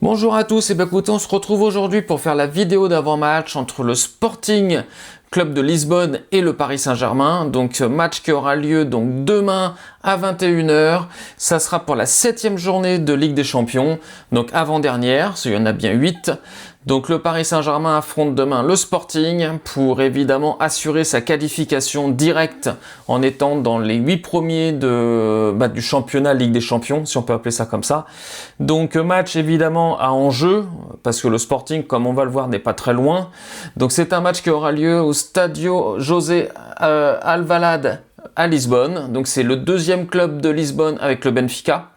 Bonjour à tous, et bien écoutez, on se retrouve aujourd'hui pour faire la vidéo d'avant-match entre le Sporting Club de Lisbonne et le Paris Saint-Germain. Donc match qui aura lieu donc demain à 21h. Ça sera pour la 7e journée de Ligue des Champions, donc avant-dernière, parce qu'il y en a bien 8. Donc le Paris Saint-Germain affronte demain le Sporting pour évidemment assurer sa qualification directe en étant dans les 8 premiers du championnat Ligue des Champions, si on peut appeler ça comme ça. Donc match évidemment à enjeu, parce que le Sporting, comme on va le voir, n'est pas très loin. Donc c'est un match qui aura lieu au Stadio José Alvalade à Lisbonne. Donc c'est le deuxième club de Lisbonne avec le Benfica.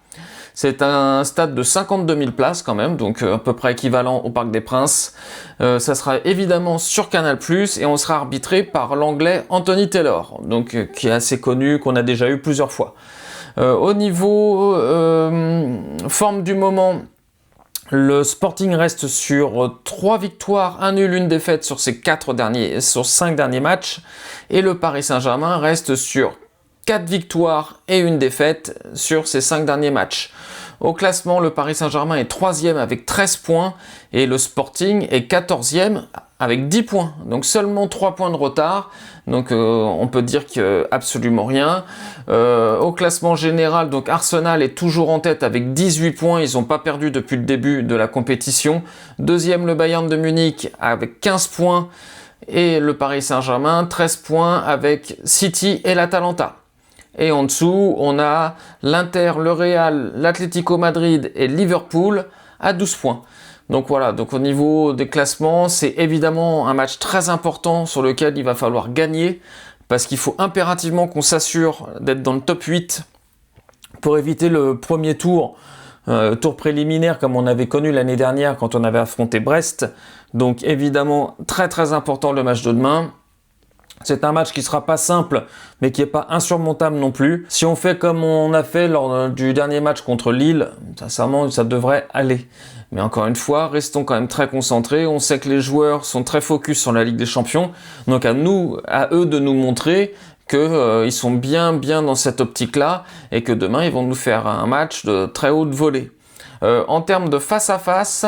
C'est un stade de 52 000 places quand même, donc à peu près équivalent au Parc des Princes. Ça sera évidemment sur Canal+, et on sera arbitré par l'anglais Anthony Taylor, donc qui est assez connu, qu'on a déjà eu plusieurs fois. Au niveau forme du moment, le Sporting reste sur 3 victoires, 1 nul, 1 défaite sur ses 5 derniers matchs, et le Paris Saint-Germain reste sur 4 victoires et 1 défaite sur ses 5 derniers matchs. Au classement, le Paris Saint-Germain est 3e avec 13 points et le Sporting est 14e avec 10 points. Donc seulement 3 points de retard. Donc on peut dire que absolument rien. Au classement général, donc Arsenal est toujours en tête avec 18 points. Ils n'ont pas perdu depuis le début de la compétition. Deuxième, le Bayern de Munich avec 15 points. Et le Paris Saint-Germain, 13 points avec City et l'Atalanta. Et en dessous, on a l'Inter, le Real, l'Atlético Madrid et Liverpool à 12 points. Donc voilà, donc au niveau des classements, c'est évidemment un match très important sur lequel il va falloir gagner, parce qu'il faut impérativement qu'on s'assure d'être dans le top 8 pour éviter le premier tour préliminaire comme on avait connu l'année dernière quand on avait affronté Brest. Donc évidemment, très important le match de demain. C'est un match qui sera pas simple, mais qui est pas insurmontable non plus. Si on fait comme on a fait lors du dernier match contre Lille, sincèrement, ça devrait aller. Mais encore une fois, restons quand même très concentrés. On sait que les joueurs sont très focus sur la Ligue des Champions. Donc à eux de nous montrer qu'ils sont bien dans cette optique-là et que demain, ils vont nous faire un match de très haute volée. En termes de face-à-face,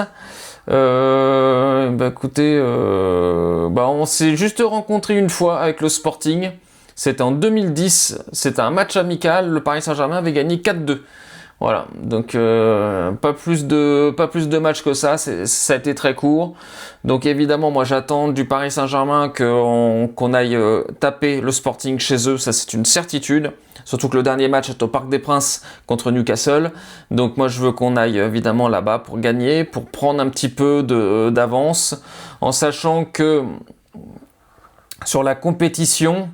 écoutez, on s'est juste rencontré une fois avec le Sporting. C'était en 2010. C'était un match amical. Le Paris Saint-Germain avait gagné 4-2. Voilà. Donc pas plus de matchs que ça. Ça a été très court. Donc évidemment, moi j'attends du Paris Saint-Germain qu'on aille taper le Sporting chez eux. Ça c'est une certitude. Surtout que le dernier match est au Parc des Princes contre Newcastle. Donc moi je veux qu'on aille évidemment là-bas pour gagner, pour prendre un petit peu d'avance, en sachant que sur la compétition,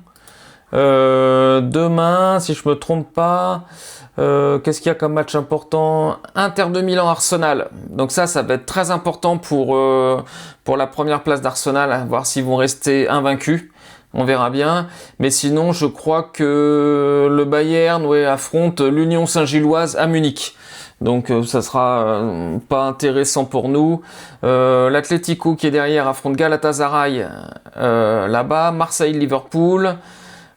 demain, si je me trompe pas, qu'est-ce qu'il y a comme match important? Inter de Milan-Arsenal. Donc ça va être très important pour la première place d'Arsenal, à voir s'ils vont rester invaincus. On verra bien. Mais sinon, je crois que le Bayern affronte l'Union Saint-Gilloise à Munich. Donc ça sera pas intéressant pour nous. L'Atlético qui est derrière affronte Galatasaray là-bas. Marseille-Liverpool.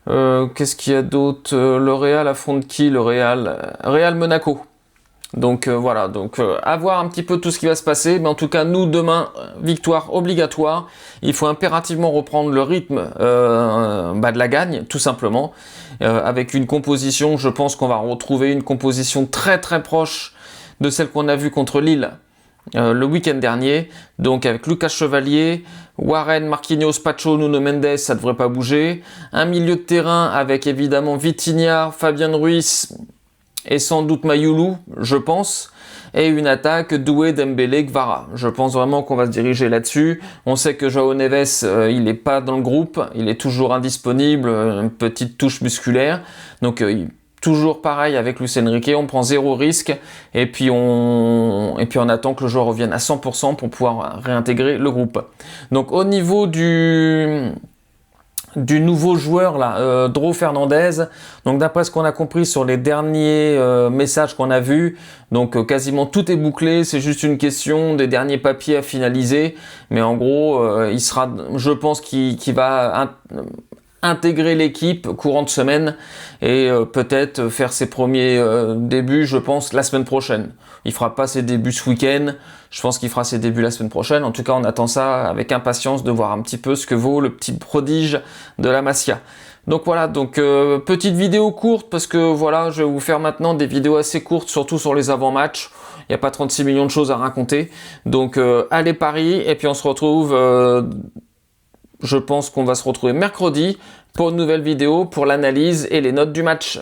Qu'est-ce qu'il y a d'autre? Le Real affronte qui? Le Real Monaco. Donc voilà, à voir un petit peu tout ce qui va se passer, mais en tout cas nous demain, victoire obligatoire. Il faut impérativement reprendre le rythme de la gagne, tout simplement, avec une composition. Je pense qu'on va retrouver une composition très proche de celle qu'on a vue contre Lille le week-end dernier. Donc avec Lucas Chevalier, Warren, Marquinhos, Pacho, Nuno Mendes, ça devrait pas bouger. Un milieu de terrain avec évidemment Vitinha, Fabien Ruiz et sans doute Mayoulou, je pense, et une attaque Doué, Dembélé, Kvara. Je pense vraiment qu'on va se diriger là-dessus. On sait que João Neves, il n'est pas dans le groupe, il est toujours indisponible, une petite touche musculaire. Donc toujours pareil avec Luis Enrique, on prend 0 risque et puis on attend que le joueur revienne à 100% pour pouvoir réintégrer le groupe. Donc au niveau du nouveau joueur là, Dro Fernandez. Donc d'après ce qu'on a compris sur les derniers messages qu'on a vus, donc quasiment tout est bouclé, c'est juste une question des derniers papiers à finaliser, mais en gros il sera, je pense qu'il va intégrer l'équipe courant de semaine et peut-être faire ses premiers débuts, je pense, la semaine prochaine. Il fera pas ses débuts ce week-end, je pense qu'il fera ses débuts la semaine prochaine. En tout cas, on attend ça avec impatience de voir un petit peu ce que vaut le petit prodige de la Masia. Donc voilà, donc petite vidéo courte parce que voilà, je vais vous faire maintenant des vidéos assez courtes, surtout sur les avant-matchs. Il n'y a pas 36 millions de choses à raconter. Donc allez Paris, et puis on se retrouve, je pense qu'on va se retrouver mercredi pour une nouvelle vidéo pour l'analyse et les notes du match.